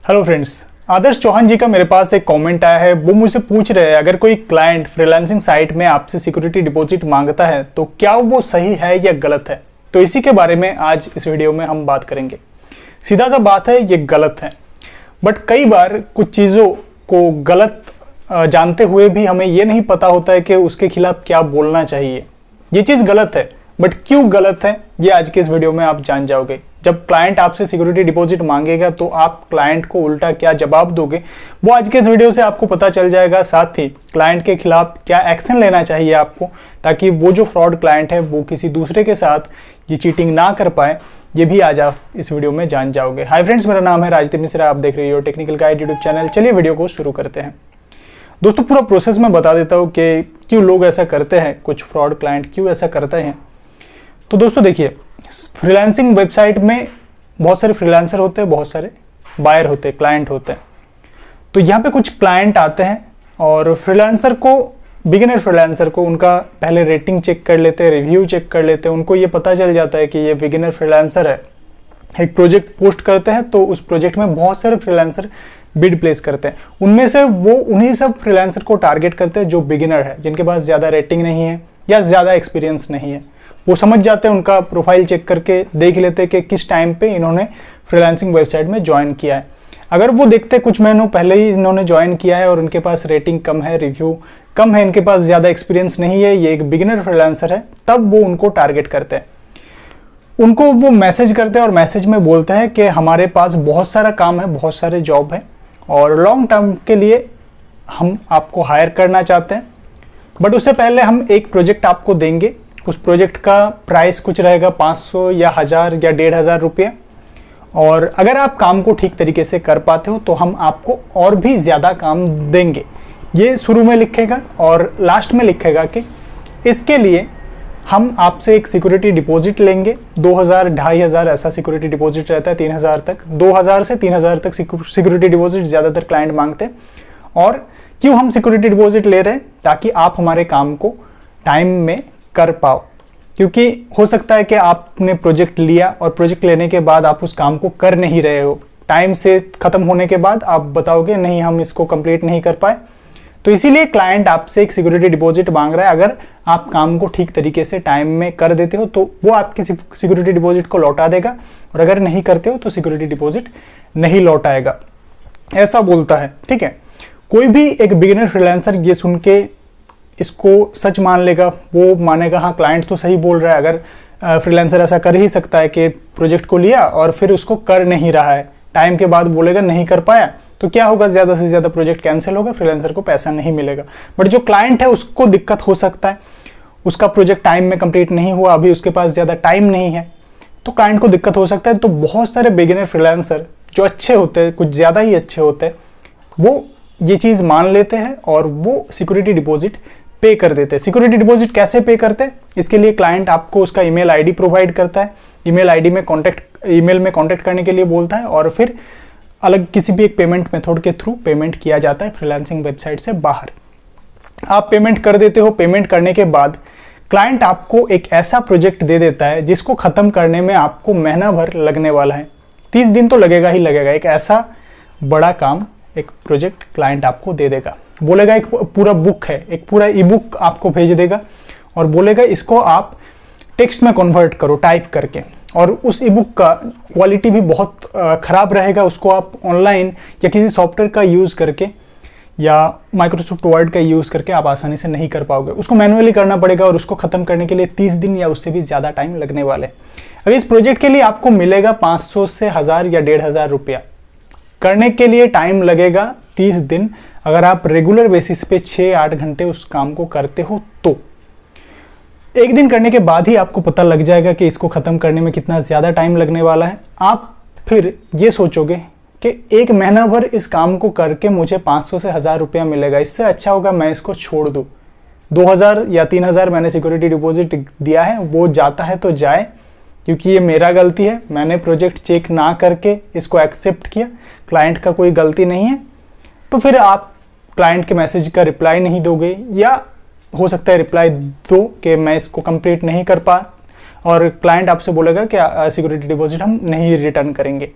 Hello friends, आदर्श चौहान जी का मेरे पास एक कमेंट आया है। वो मुझसे पूछ रहे हैं अगर कोई क्लाइंट फ्रीलांसिंग साइट में आपसे सिक्योरिटी डिपॉजिट मांगता है तो क्या वो सही है या गलत है। तो इसी के बारे में आज इस वीडियो में हम बात करेंगे। सीधा सा बात है, ये गलत है। बट कई बार कुछ चीज़ों को गलत जानते हुए भी हमें ये नहीं पता होता है कि उसके खिलाफ क्या बोलना चाहिए। ये चीज़ गलत है, बट क्यों गलत है ये आज के इस वीडियो में आप जान जाओगे। जब क्लाइंट आपसे सिक्योरिटी डिपॉजिट मांगेगा तो आप क्लाइंट को उल्टा क्या जवाब दोगे वो आज के इस वीडियो से आपको पता चल जाएगा। साथ ही क्लाइंट के खिलाफ क्या एक्शन लेना चाहिए आपको, ताकि वो जो फ्रॉड क्लाइंट है वो किसी दूसरे के साथ ये चीटिंग ना कर पाए, ये भी आज आप इस वीडियो में जान जाओगे। हाय फ्रेंड्स, मेरा नाम है राजदीप मिश्रा, आप देख रहे हो टेक्निकल गाइड यूट्यूब चैनल। चलिए वीडियो को शुरू करते हैं। दोस्तों, पूरा प्रोसेस मैं बता देता हूँ कि क्यों लोग ऐसा करते हैं, कुछ फ्रॉड क्लाइंट क्यों ऐसा करते हैं। तो दोस्तों देखिए, फ्रीलांसिंग वेबसाइट में बहुत सारे फ्रीलांसर होते हैं, बहुत सारे बायर होते हैं, क्लाइंट होते हैं। तो यहाँ पे कुछ क्लाइंट आते हैं और फ्रीलांसर को, बिगिनर फ्रीलांसर को उनका पहले रेटिंग चेक कर लेते हैं, रिव्यू चेक कर लेते हैं। उनको ये पता चल जाता है कि ये बिगिनर फ्रीलांसर है। एक प्रोजेक्ट पोस्ट करते हैं तो उस प्रोजेक्ट में बहुत सारे फ्रीलांसर बिड प्लेस करते हैं। उनमें से वो उन्हीं सब फ्रीलांसर को टारगेट करते हैं जो बिगिनर है, जिनके पास ज़्यादा रेटिंग नहीं है या ज़्यादा एक्सपीरियंस नहीं है। वो समझ जाते हैं, उनका प्रोफाइल चेक करके देख लेते हैं कि किस टाइम पे इन्होंने फ्रीलांसिंग वेबसाइट में ज्वाइन किया है। अगर वो देखते हैं कुछ महीनों पहले ही इन्होंने ज्वाइन किया है और उनके पास रेटिंग कम है, रिव्यू कम है, इनके पास ज़्यादा एक्सपीरियंस नहीं है, ये एक बिगिनर फ्रीलांसर है, तब वो उनको टारगेट करते हैं। उनको वो मैसेज करते हैं और मैसेज में बोलते हैं कि हमारे पास बहुत सारा काम है, बहुत सारे जॉब है और लॉन्ग टर्म के लिए हम आपको हायर करना चाहते हैं। बट उससे पहले हम एक प्रोजेक्ट आपको देंगे। उस प्रोजेक्ट का प्राइस कुछ रहेगा 500 या 1000 या 1500 रुपये। और अगर आप काम को ठीक तरीके से कर पाते हो तो हम आपको और भी ज़्यादा काम देंगे। ये शुरू में लिखेगा और लास्ट में लिखेगा कि इसके लिए हम आपसे एक सिक्योरिटी डिपॉजिट लेंगे। 2000, 2500 ऐसा सिक्योरिटी डिपॉजिट रहता है, 3000 तक, 2000 से 3000 तक सिक्योरिटी डिपॉजिट ज़्यादातर क्लाइंट मांगते हैं। और क्यों हम सिक्योरिटी डिपॉजिट ले रहे हैं? ताकि आप हमारे काम को टाइम में कर पाओ। क्योंकि हो सकता है कि आपने प्रोजेक्ट लिया और प्रोजेक्ट लेने के बाद आप उस काम को कर नहीं रहे हो, टाइम से ख़त्म होने के बाद आप बताओगे नहीं, हम इसको कंप्लीट नहीं कर पाए। तो इसीलिए क्लाइंट आपसे एक सिक्योरिटी डिपॉजिट मांग रहा है। अगर आप काम को ठीक तरीके से टाइम में कर देते हो तो वो आपकी सिक्योरिटी डिपॉजिट को लौटा देगा, और अगर नहीं करते हो तो सिक्योरिटी डिपॉजिट नहीं लौटाएगा, ऐसा बोलता है। ठीक है, कोई भी एक बिगिनर फ्रीलांसर ये सुन के इसको सच मान लेगा, वो मानेगा हाँ क्लाइंट तो सही बोल रहा है। अगर फ्रीलांसर ऐसा कर ही सकता है कि प्रोजेक्ट को लिया और फिर उसको कर नहीं रहा है, टाइम के बाद बोलेगा नहीं कर पाया, तो क्या होगा, ज़्यादा से ज़्यादा प्रोजेक्ट कैंसिल होगा, फ्रीलांसर को पैसा नहीं मिलेगा। बट जो क्लाइंट है उसको दिक्कत हो सकता है, उसका प्रोजेक्ट टाइम में कंप्लीट नहीं हुआ, अभी उसके पास ज़्यादा टाइम नहीं है, तो क्लाइंट को दिक्कत हो सकता है। तो बहुत सारे बिगिनर फ्रीलांसर जो अच्छे होते हैं, कुछ ज़्यादा ही अच्छे होते हैं, वो ये चीज़ मान लेते हैं और वो सिक्योरिटी डिपॉजिट पे कर देते हैं। सिक्योरिटी डिपॉजिट कैसे पे करते हैं? इसके लिए क्लाइंट आपको उसका ईमेल आईडी प्रोवाइड करता है, ईमेल आईडी में ईमेल में कांटेक्ट करने के लिए बोलता है, और फिर अलग किसी भी एक पेमेंट मेथड के थ्रू पेमेंट किया जाता है फ्रीलांसिंग वेबसाइट से बाहर। आप पेमेंट कर देते हो। पेमेंट करने के बाद क्लाइंट आपको एक ऐसा प्रोजेक्ट दे देता है जिसको ख़त्म करने में आपको महीना भर लगने वाला है, 30 दिन तो लगेगा ही लगेगा। एक ऐसा बड़ा काम, एक प्रोजेक्ट क्लाइंट आपको दे देगा, बोलेगा एक पूरा बुक है, एक पूरा ई बुक आपको भेज देगा और बोलेगा इसको आप टेक्स्ट में कन्वर्ट करो टाइप करके। और उस ई बुक का क्वालिटी भी बहुत ख़राब रहेगा, उसको आप ऑनलाइन या किसी सॉफ्टवेयर का यूज़ करके या माइक्रोसॉफ्ट वर्ड का यूज़ करके आप आसानी से नहीं कर पाओगे, उसको मैनुअली करना पड़ेगा और उसको ख़त्म करने के लिए 30 दिन या उससे भी ज़्यादा टाइम लगने वाले। अब इस प्रोजेक्ट के लिए आपको मिलेगा 500 से 1000 या 1500 रुपया। करने के लिए टाइम लगेगा 30 दिन। अगर आप रेगुलर बेसिस पे 6-8 घंटे उस काम को करते हो तो एक दिन करने के बाद ही आपको पता लग जाएगा कि इसको ख़त्म करने में कितना ज़्यादा टाइम लगने वाला है। आप फिर ये सोचोगे कि एक महीना भर इस काम को करके मुझे 500 से 1000 रुपया मिलेगा, इससे अच्छा होगा मैं इसको छोड़ दूँ। 2000 या 3000 मैंने सिक्योरिटी डिपॉजिट दिया है, वो जाता है तो जाए, क्योंकि ये मेरा गलती है, मैंने प्रोजेक्ट चेक ना करके इसको एक्सेप्ट किया, क्लाइंट का कोई गलती नहीं है। तो फिर आप क्लाइंट के मैसेज का रिप्लाई नहीं दोगे, या हो सकता है रिप्लाई दो कि मैं इसको कंप्लीट नहीं कर पा, और क्लाइंट आपसे बोलेगा कि सिक्योरिटी डिपॉजिट हम नहीं रिटर्न करेंगे।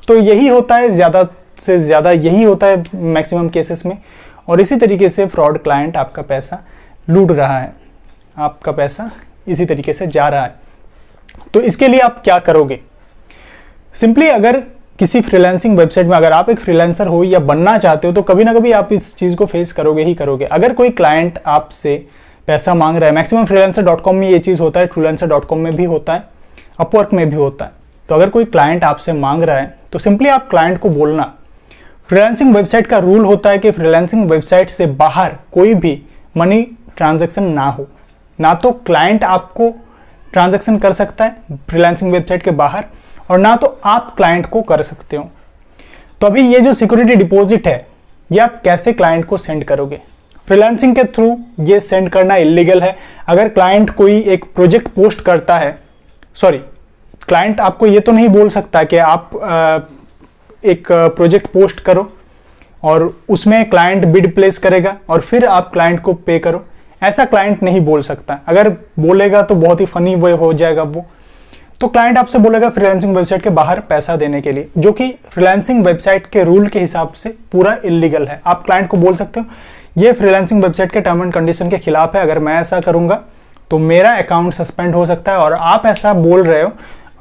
तो यही होता है से ज़्यादा यही होता है मैक्सिमम केसेस में। और इसी तरीके से फ्रॉड क्लाइंट आपका पैसा लूट रहा है, आपका पैसा इसी तरीके से जा रहा है। तो इसके लिए आप क्या करोगे? सिंपली अगर किसी फ्रीलांसिंग वेबसाइट में अगर आप एक फ्रीलांसर हो या बनना चाहते हो तो कभी ना कभी आप इस चीज़ को फेस करोगे ही करोगे। अगर कोई क्लाइंट आपसे पैसा मांग रहा है, मैक्सिमम freelancer.com में ये चीज़ होता है, freelancer.com में भी होता है, अपवर्क में भी होता है। तो अगर कोई क्लाइंट आपसे मांग रहा है तो सिंपली आप क्लाइंट को बोलना, फ्रीलांसिंग वेबसाइट का रूल होता है कि फ्रीलांसिंग वेबसाइट से बाहर कोई भी मनी ट्रांजैक्शन ना हो। ना तो क्लाइंट आपको ट्रांजैक्शन कर सकता है फ्रीलांसिंग वेबसाइट के बाहर, और ना तो आप क्लाइंट को कर सकते हो। तो अभी ये जो सिक्योरिटी डिपॉजिट है ये आप कैसे क्लाइंट को सेंड करोगे? फ्रीलांसिंग के थ्रू ये सेंड करना इलीगल है। अगर क्लाइंट कोई एक प्रोजेक्ट पोस्ट करता है, सॉरी, क्लाइंट आपको ये तो नहीं बोल सकता कि आप एक प्रोजेक्ट पोस्ट करो और उसमें क्लाइंट बिड प्लेस करेगा और फिर आप क्लाइंट को पे करो। ऐसा क्लाइंट नहीं बोल सकता। अगर बोलेगा तो बहुत ही फनी वे हो जाएगा वो। तो क्लाइंट आपसे बोलेगा फ्रीलांसिंग वेबसाइट के बाहर पैसा देने के लिए, जो कि फ्रीलांसिंग वेबसाइट के रूल के हिसाब से पूरा इलीगल है। आप क्लाइंट को बोल सकते हो ये फ्रीलांसिंग वेबसाइट के टर्म एंड कंडीशन के खिलाफ है, अगर मैं ऐसा करूंगा तो मेरा अकाउंट सस्पेंड हो सकता है। और आप ऐसा बोल रहे हो,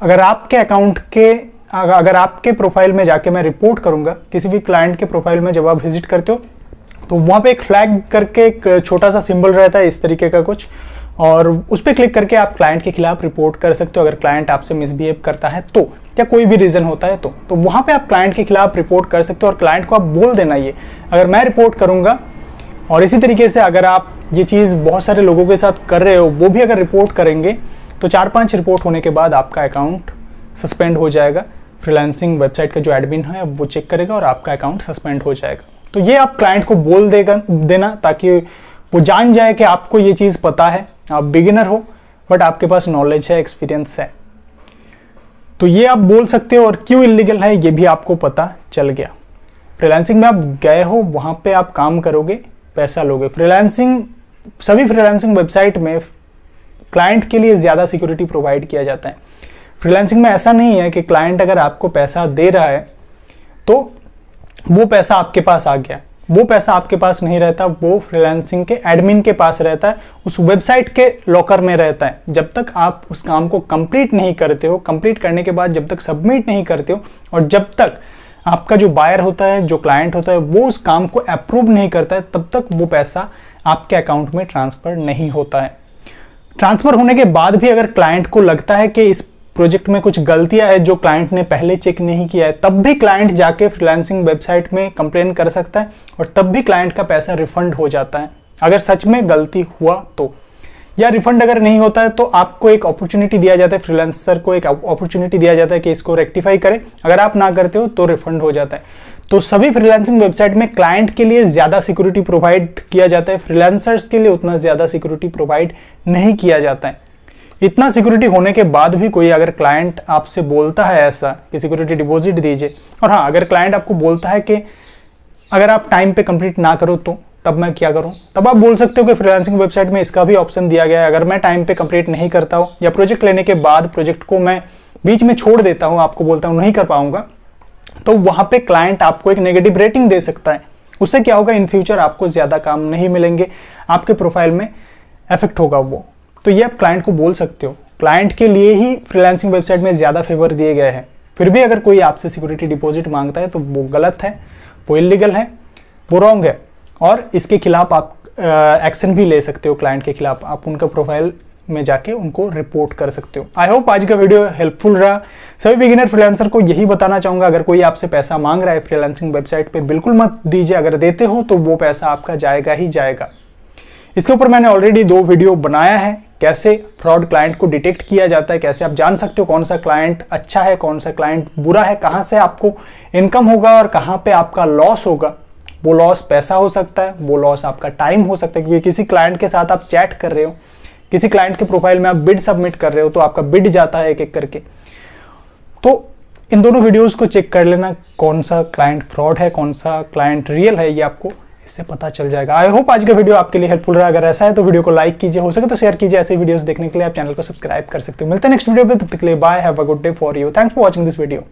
अगर आपके अकाउंट के अगर आपके प्रोफाइल में जाके मैं रिपोर्ट करूंगा, किसी भी क्लाइंट के प्रोफाइल में जब आप विजिट करते हो तो वहाँ पे एक फ्लैग करके एक छोटा सा सिंबल रहता है इस तरीके का कुछ, और उस पर क्लिक करके आप क्लाइंट के खिलाफ रिपोर्ट कर सकते हो। अगर क्लाइंट आपसे मिसबिहेव करता है तो, या कोई भी रीज़न होता है तो वहाँ पे आप क्लाइंट के खिलाफ रिपोर्ट कर सकते हो। और क्लाइंट को आप बोल देना ये, अगर मैं रिपोर्ट करूँगा, और इसी तरीके से अगर आप ये चीज़ बहुत सारे लोगों के साथ कर रहे हो, वो भी अगर रिपोर्ट करेंगे तो 4-5 रिपोर्ट होने के बाद आपका अकाउंट सस्पेंड हो जाएगा। फ्रीलांसिंग वेबसाइट का जो एडमिन है वो चेक करेगा और आपका अकाउंट सस्पेंड हो जाएगा। तो ये आप क्लाइंट को बोल देना ताकि वो जान जाए कि आपको ये चीज़ पता है, आप बिगिनर हो बट आपके पास नॉलेज है, एक्सपीरियंस है। तो ये आप बोल सकते हो, और क्यों इलीगल है ये भी आपको पता चल गया। फ्रीलांसिंग में आप गए हो, वहाँ पे आप काम करोगे, पैसा लोगे। सभी फ्रीलांसिंग वेबसाइट में क्लाइंट के लिए ज़्यादा सिक्योरिटी प्रोवाइड किया जाता है। फ्रीलांसिंग में ऐसा नहीं है कि क्लाइंट अगर आपको पैसा दे रहा है तो वो पैसा आपके पास आ गया, वो पैसा आपके पास नहीं रहता, वो फ्रीलांसिंग के एडमिन के पास रहता है, उस वेबसाइट के लॉकर में रहता है। जब तक आप उस काम को कंप्लीट नहीं करते हो, कंप्लीट करने के बाद जब तक सबमिट नहीं करते हो, और जब तक आपका जो बायर होता है, जो क्लाइंट होता है, वो उस काम को अप्रूव नहीं करता है, तब तक वो पैसा आपके अकाउंट में ट्रांसफ़र नहीं होता है। ट्रांसफ़र होने के बाद भी अगर क्लाइंट को लगता है कि इस प्रोजेक्ट में कुछ गलतियां है जो क्लाइंट ने पहले चेक नहीं किया है, तब भी क्लाइंट जाके फ्रीलांसिंग वेबसाइट में कंप्लेन कर सकता है, और तब भी क्लाइंट का पैसा रिफंड हो जाता है अगर सच में गलती हुआ तो। या रिफंड अगर नहीं होता है तो आपको एक अपॉर्चुनिटी दिया जाता है, फ्रीलांसर को एक अपॉर्चुनिटी दिया जाता है कि इसको रेक्टिफाई करें। अगर आप ना करते हो तो रिफंड हो जाता है। तो सभी फ्रीलांसिंग वेबसाइट में क्लाइंट के लिए ज़्यादा सिक्योरिटी प्रोवाइड किया जाता है, फ्रीलांसर्स के लिए उतना ज़्यादा सिक्योरिटी प्रोवाइड नहीं किया जाता है। इतना सिक्योरिटी होने के बाद भी कोई अगर क्लाइंट आपसे बोलता है ऐसा कि सिक्योरिटी डिपॉजिट दीजिए, और हाँ, अगर क्लाइंट आपको बोलता है कि अगर आप टाइम पे कंप्लीट ना करो तो तब मैं क्या करूं, तब आप बोल सकते हो कि फ्रीलांसिंग वेबसाइट में इसका भी ऑप्शन दिया गया है। अगर मैं टाइम पे कंप्लीट नहीं करता हूं, या प्रोजेक्ट लेने के बाद प्रोजेक्ट को मैं बीच में छोड़ देता हूं, आपको बोलता हूं नहीं कर पाऊंगा, तो वहां पे क्लाइंट आपको एक नेगेटिव रेटिंग दे सकता है। उससे क्या होगा, इन फ्यूचर आपको ज़्यादा काम नहीं मिलेंगे, आपके प्रोफाइल में इफेक्ट होगा वो। तो ये आप क्लाइंट को बोल सकते हो। क्लाइंट के लिए ही फ्रीलांसिंग वेबसाइट में ज़्यादा फेवर दिए गए हैं। फिर भी अगर कोई आपसे सिक्योरिटी डिपॉजिट मांगता है तो वो गलत है, वो इलीगल है, वो रॉन्ग है, और इसके खिलाफ आप एक्शन भी ले सकते हो। क्लाइंट के खिलाफ आप उनका प्रोफाइल में जाके उनको रिपोर्ट कर सकते हो। आई होप आज का वीडियो हेल्पफुल रहा। सभी बिगिनर फ्रीलांसर को यही बताना चाहूँगा, अगर कोई आपसे पैसा मांग रहा है फ्रीलांसिंग वेबसाइट पे, बिल्कुल मत दीजिए। अगर देते हो तो वो पैसा आपका जाएगा ही जाएगा। इसके ऊपर मैंने ऑलरेडी 2 वीडियो बनाया है, कैसे फ्रॉड क्लाइंट को डिटेक्ट किया जाता है, कैसे आप जान सकते हो कौन सा क्लाइंट अच्छा है, कौन सा क्लाइंट बुरा है, कहाँ से आपको इनकम होगा और कहाँ पे आपका लॉस होगा। वो लॉस पैसा हो सकता है, वो लॉस आपका टाइम हो सकता है, क्योंकि किसी क्लाइंट के साथ आप चैट कर रहे हो, किसी क्लाइंट के प्रोफाइल में आप बिड सबमिट कर रहे हो, तो आपका बिड जाता है एक एक करके। तो इन दोनों वीडियोस को चेक कर लेना, कौन सा क्लाइंट फ्रॉड है, कौन सा क्लाइंट रियल है, ये आपको इससे पता चल जाएगा। आई होप आज का वीडियो आपके लिए हेल्पफुल रहा। अगर ऐसा है तो वीडियो को लाइक कीजिए, हो सके तो शेयर कीजिए। ऐसे वीडियोस देखने के लिए आप चैनल को सब्सक्राइब कर सकते हो। मिलते हैं नेक्स्ट वीडियो पे, तब तक के लिए bye, have a good day for you. Thanks for watching this video.